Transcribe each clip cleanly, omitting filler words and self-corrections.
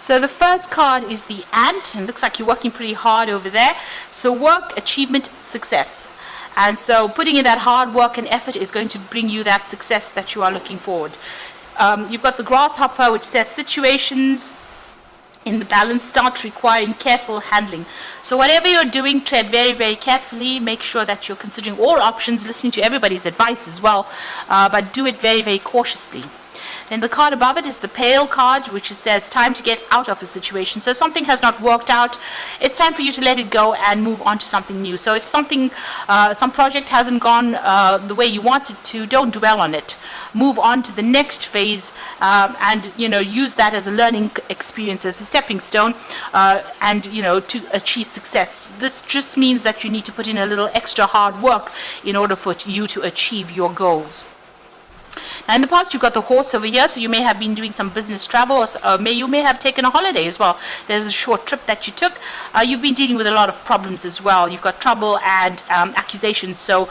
So the first card is the ant, and it looks like you're working pretty hard over there. So work, achievement, success. And so putting in that hard work and effort is going to bring you that success that you are looking forward. You've got the grasshopper, which says situations in the balance start requiring careful handling. So whatever you're doing, tread very, very carefully. Make sure that you're considering all options, listening to everybody's advice as well, but do it very, very cautiously. Then the card above it is the pale card, which says time to get out of a situation. So something has not worked out. It's time for you to let it go and move on to something new. So if something, some project hasn't gone the way you want it to, don't dwell on it. Move on to the next phase, and use that as a learning experience, as a stepping stone, and to achieve success. This just means that you need to put in a little extra hard work in order for you to achieve your goals. Now in the past you've got the horse over here, so you may have been doing some business travel, or you may have taken a holiday as well. There's a short trip that you took. You've been dealing with a lot of problems as well. You've got trouble and accusations, so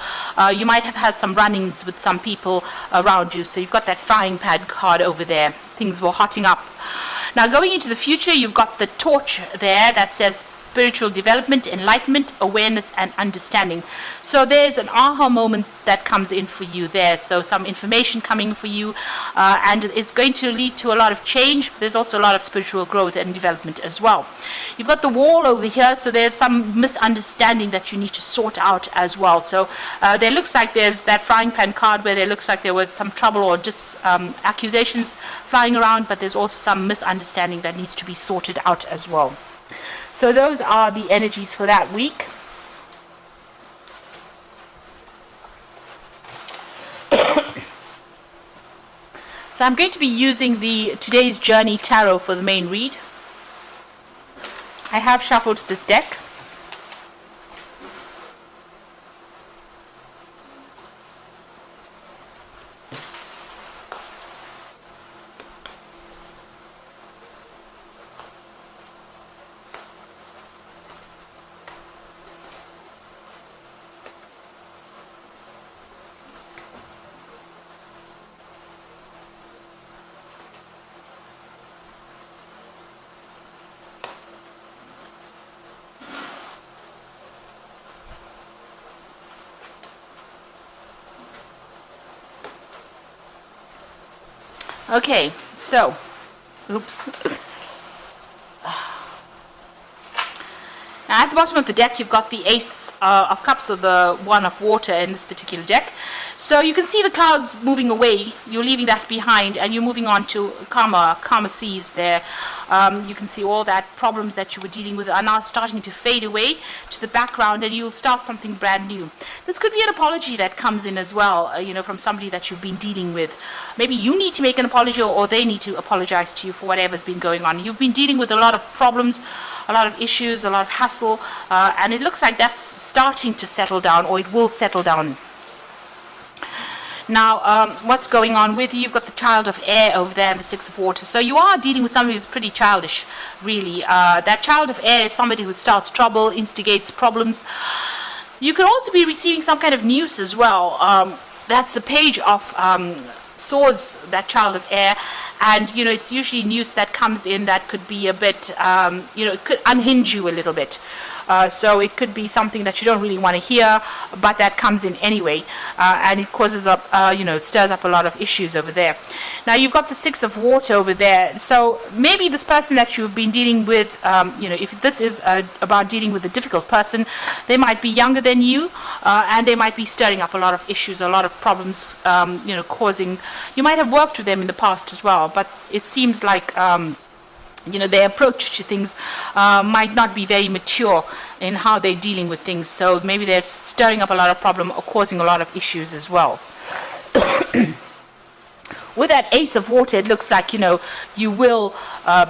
you might have had some run-ins with some people around you. So you've got that frying pan card over there. Things were hotting up. Now going into the future, you've got the torch there that says spiritual development, enlightenment, awareness, and understanding. So there's an aha moment that comes in for you there. So some information coming for you, and it's going to lead to a lot of change. There's also a lot of spiritual growth and development as well. You've got the wall over here, so there's some misunderstanding that you need to sort out as well. So there looks like there's that frying pan card where there looks like there was some trouble or just accusations flying around, but there's also some misunderstanding that needs to be sorted out as well. So those are the energies for that week. So I'm going to be using the Today's Journey Tarot for the main read. I have shuffled this deck. Okay, so, oops. Now at the bottom of the deck, you've got the Ace of Cups, or the One of Water in this particular deck. So you can see the clouds moving away. You're leaving that behind, and you're moving on to calmer seas there. You can see all that problems that you were dealing with are now starting to fade away to the background, and you'll start something brand new. This could be an apology that comes in as well, from somebody that you've been dealing with. Maybe you need to make an apology, or they need to apologize to you for whatever's been going on. You've been dealing with a lot of problems, a lot of issues, a lot of hassle, and it looks like that's starting to settle down, or it will settle down. Now, what's going on with you? You've got the Child of Air over there and the Six of Water. So you are dealing with somebody who's pretty childish, really. That Child of Air is somebody who starts trouble, instigates problems. You could also be receiving some kind of news as well. That's the Page of Swords, that Child of Air. And, it's usually news that comes in that could be a bit, it could unhinge you a little bit. So it could be something that you don't really want to hear, but that comes in anyway, and it causes up, stirs up a lot of issues over there. Now you've got the Six of Water over there. So maybe this person that you've been dealing with, if this is about dealing with a difficult person, they might be younger than you, and they might be stirring up a lot of issues, a lot of problems, causing. You might have worked with them in the past as well, but it seems like their approach to things might not be very mature in how they're dealing with things. So maybe they're stirring up a lot of problem or causing a lot of issues as well. With that Ace of Water, it looks like, you will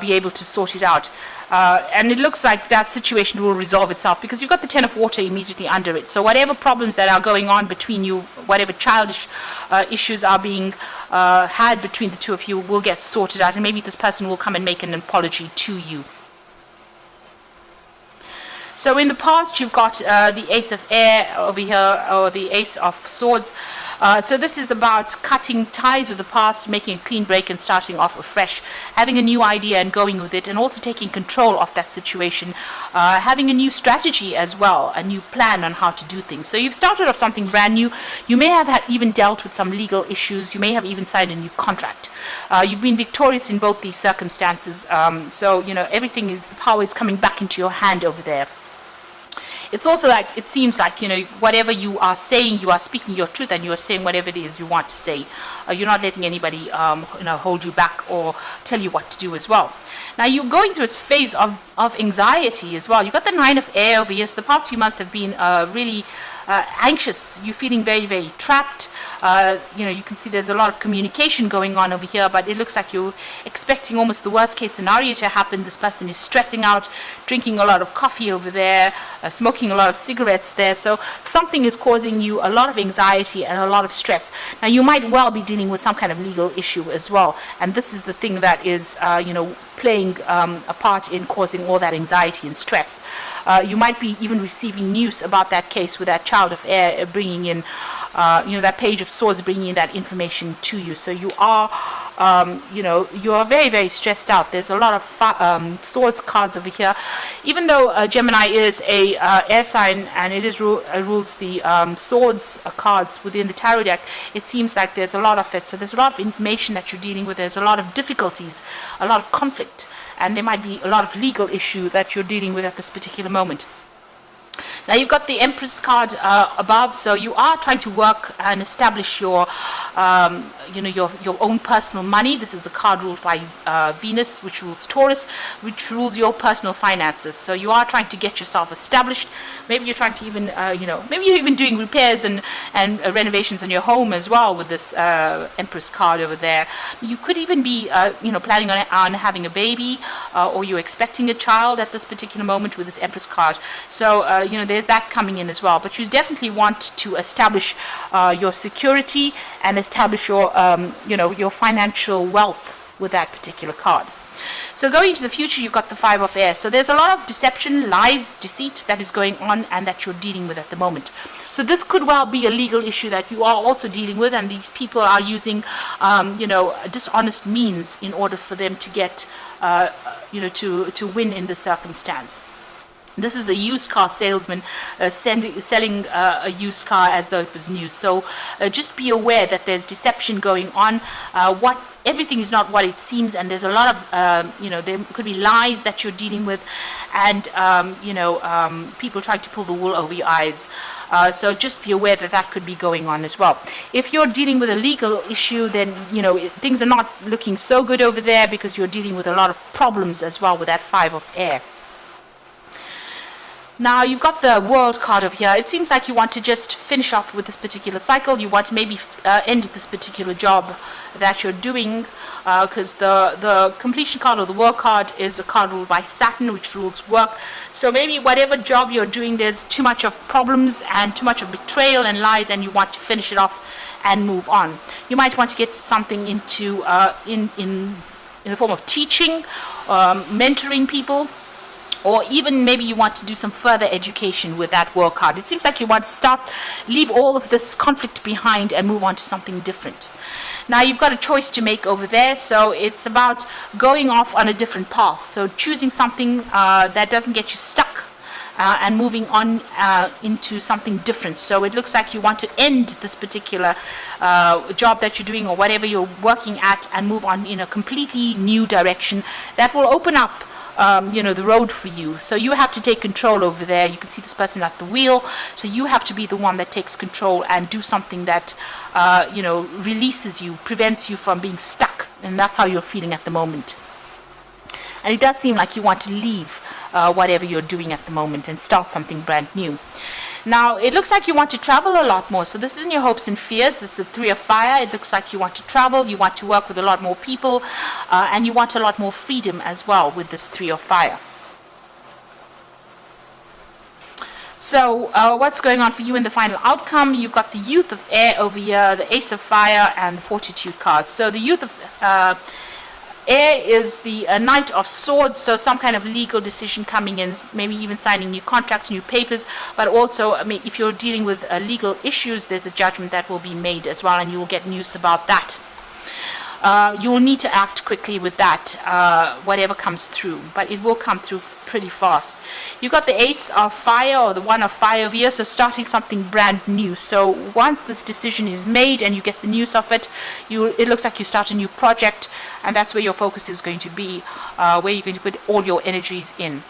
be able to sort it out. And it looks like that situation will resolve itself, because you've got the Ten of Water immediately under it. So whatever problems that are going on between you, whatever childish issues are being had between the two of you, will get sorted out, and maybe this person will come and make an apology to you. So in the past, you've got the Ace of Air over here, or the Ace of Swords. So this is about cutting ties with the past, making a clean break and starting off afresh, having a new idea and going with it, and also taking control of that situation, having a new strategy as well, a new plan on how to do things. So you've started off something brand new. You may have even dealt with some legal issues. You may have even signed a new contract. You've been victorious in both these circumstances. So, you know, everything is, the power is coming back into your hand over there. It's also like, it seems like, you know, whatever you are saying, you are speaking your truth and you are saying whatever it is you want to say. You're not letting anybody, you know, hold you back or tell you what to do as well. Now, you're going through a phase of anxiety as well. You've got the 9 of air over here. So the past few months have been really anxious. You're feeling very, very trapped. You know, you can see there's a lot of communication going on over here, but it looks like you're expecting almost the worst case scenario to happen. This person is stressing out, drinking a lot of coffee over there, smoking a lot of cigarettes there. So something is causing you a lot of anxiety and a lot of stress. Now, you might well be dealing with some kind of legal issue as well, and this is the thing that is, you know, playing a part in causing all that anxiety and stress. You might be even receiving news about that case with that child of air bringing in, you know, that page of swords bringing in that information to you. So you are, you know, you are very, very stressed out. There's a lot of swords cards over here. Even though Gemini is a air sign and it is rules the swords cards within the tarot deck, it seems like there's a lot of it. So there's a lot of information that you're dealing with. There's a lot of difficulties, a lot of conflict, and there might be a lot of legal issue that you're dealing with at this particular moment. Now, you've got the Empress card above, so you are trying to work and establish your, you know, your own personal money. This is the card ruled by Venus, which rules Taurus, which rules your personal finances. So you are trying to get yourself established. Maybe you're trying to even, you know, maybe you're even doing repairs and renovations on your home as well with this Empress card over there. You could even be, you know, planning on having a baby, or you're expecting a child at this particular moment with this Empress card. So, you know, there's that coming in as well. But you definitely want to establish your security and establish your, you know, your financial wealth with that particular card. So going into the future, you've got the 5 of air. So there's a lot of deception, lies, deceit that is going on and that you're dealing with at the moment. So this could well be a legal issue that you are also dealing with, and these people are using, you know, dishonest means in order for them to get, you know, to win in the circumstance. This is a used car salesman selling a used car as though it was new. So just be aware that there's deception going on. Everything is not what it seems, and there's a lot of, you know, there could be lies that you're dealing with, and, you know, people trying to pull the wool over your eyes. So just be aware that that could be going on as well. If you're dealing with a legal issue, then, you know, things are not looking so good over there because you're dealing with a lot of problems as well with that 5 of air. Now, you've got the World card over here. It seems like you want to just finish off with this particular cycle. You want to maybe end this particular job that you're doing, because the completion card or the World card is a card ruled by Saturn, which rules work. So maybe whatever job you're doing, there's too much of problems and too much of betrayal and lies, and you want to finish it off and move on. You might want to get something into in the form of teaching, mentoring people, or even maybe you want to do some further education with that World card. It seems like you want to leave all of this conflict behind and move on to something different. Now, you've got a choice to make over there, so it's about going off on a different path. So choosing something that doesn't get you stuck and moving on into something different. So it looks like you want to end this particular job that you're doing or whatever you're working at and move on in a completely new direction that will open up you know, the road for you. So you have to take control over there. You can see this person at the wheel. So you have to be the one that takes control and do something that, you know, releases you, prevents you from being stuck. And that's how you're feeling at the moment. And it does seem like you want to leave whatever you're doing at the moment and start something brand new. Now, it looks like you want to travel a lot more. So this isn't your hopes and fears. This is the 3 of fire. It looks like you want to travel. You want to work with a lot more people. And you want a lot more freedom as well with this 3 of fire. So what's going on for you in the final outcome? You've got the Youth of Air over here, the Ace of Fire, and the Fortitude cards. So the Youth of Air is the Knight of Swords, so some kind of legal decision coming in, maybe even signing new contracts, new papers, but also, I mean, if you're dealing with legal issues, there's a judgment that will be made as well, and you will get news about that. You will need to act quickly with that, whatever comes through, but it will come through pretty fast. You've got the Ace of Fire, or the One of Fire over here, so starting something brand new. So once this decision is made and you get the news of it, it looks like you start a new project, and that's where your focus is going to be, where you're going to put all your energies in.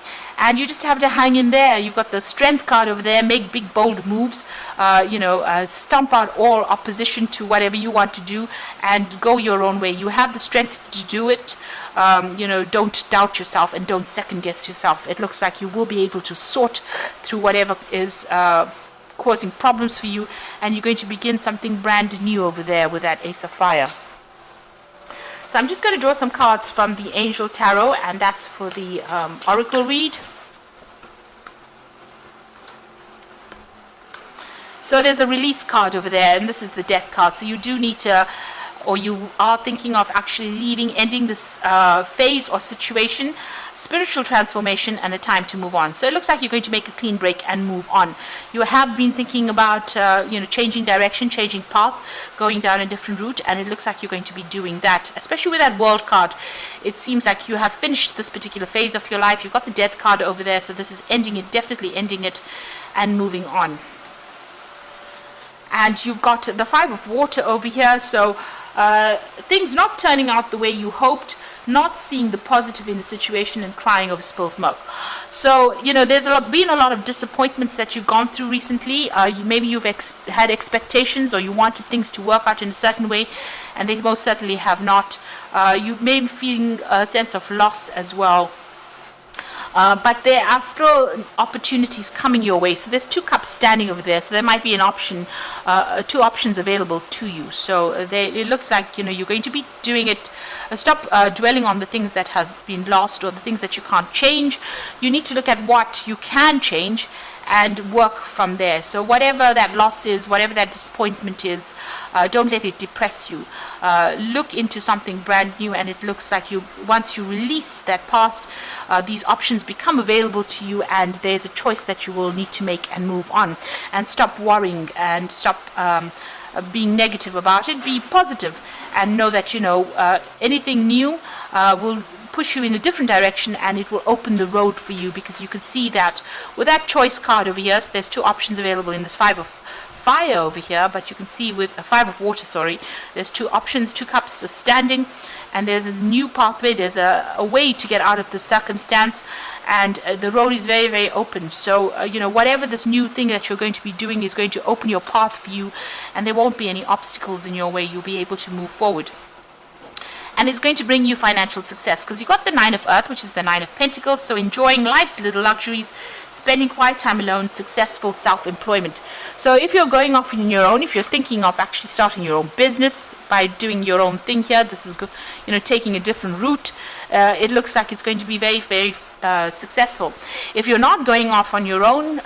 And you just have to hang in there. You've got the Strength card over there. Make big, bold moves. Stomp out all opposition to whatever you want to do and go your own way. You have the strength to do it. Don't doubt yourself and don't second guess yourself. It looks like you will be able to sort through whatever is causing problems for you, and you're going to begin something brand new over there with that Ace of Fire. So I'm just going to draw some cards from the Angel Tarot, and that's for the Oracle read. So there's a release card over there, and this is the Death card. So you do need to, or you are thinking of actually ending this phase or situation, spiritual transformation, and a time to move on. So it looks like you're going to make a clean break and move on. You have been thinking about, changing direction, changing path, going down a different route, and it looks like you're going to be doing that, especially with that World card. It seems like you have finished this particular phase of your life. You've got the Death card over there, so this is ending it, definitely ending it, and moving on. And you've got the Five of Water over here, so things not turning out the way you hoped, not seeing the positive in the situation, and crying over spilled milk. So, there's been a lot of disappointments that you've gone through recently. Maybe you've had expectations, or you wanted things to work out in a certain way, and they most certainly have not. You may be feeling a sense of loss as well. But there are still opportunities coming your way. So there's 2 cups standing over there. So there might be an option, 2 options available to you. So it looks like you're going to be doing it. Stop dwelling on the things that have been lost or the things that you can't change. You need to look at what you can change and work from there. So whatever that loss is, whatever that disappointment is, don't let it depress you. Look into something brand new, and it looks like once you release that past, these options become available to you, and there's a choice that you will need to make and move on. And stop worrying and stop being negative about it. Be positive and know that anything new will push you in a different direction, and it will open the road for you, because you can see that with that choice card over here, so there's 2 options available in this Five of Fire over here, but you can see with a Five of Water, there's 2 options, 2 cups are standing, and there's a new pathway, there's a way to get out of the circumstance, and the road is very, very open. So whatever this new thing that you're going to be doing is going to open your path for you, and there won't be any obstacles in your way. You'll be able to move forward. And it's going to bring you financial success, because you've got the Nine of Earth, which is the Nine of Pentacles, so enjoying life's little luxuries, spending quiet time alone, successful self-employment. So if you're going off on your own, if you're thinking of actually starting your own business by doing your own thing here, this is taking a different route, it looks like it's going to be very, very successful. If you're not going off on your own,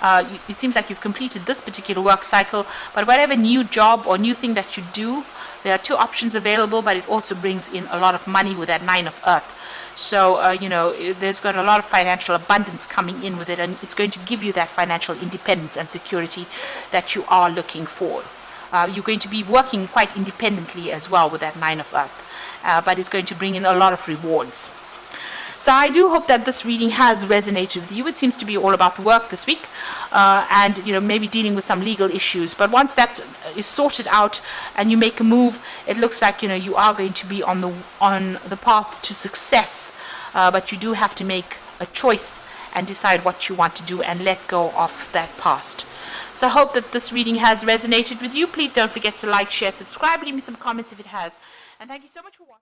it seems like you've completed this particular work cycle, but whatever new job or new thing that you do, there are 2 options available, but it also brings in a lot of money with that Nine of Earth. So, there's got a lot of financial abundance coming in with it, and it's going to give you that financial independence and security that you are looking for. You're going to be working quite independently as well with that Nine of Earth, but it's going to bring in a lot of rewards. So I do hope that this reading has resonated with you. It seems to be all about the work this week, and maybe dealing with some legal issues. But once that is sorted out and you make a move, it looks like you are going to be on the path to success. But you do have to make a choice and decide what you want to do and let go of that past. So I hope that this reading has resonated with you. Please don't forget to like, share, subscribe, leave me some comments if it has. And thank you so much for watching.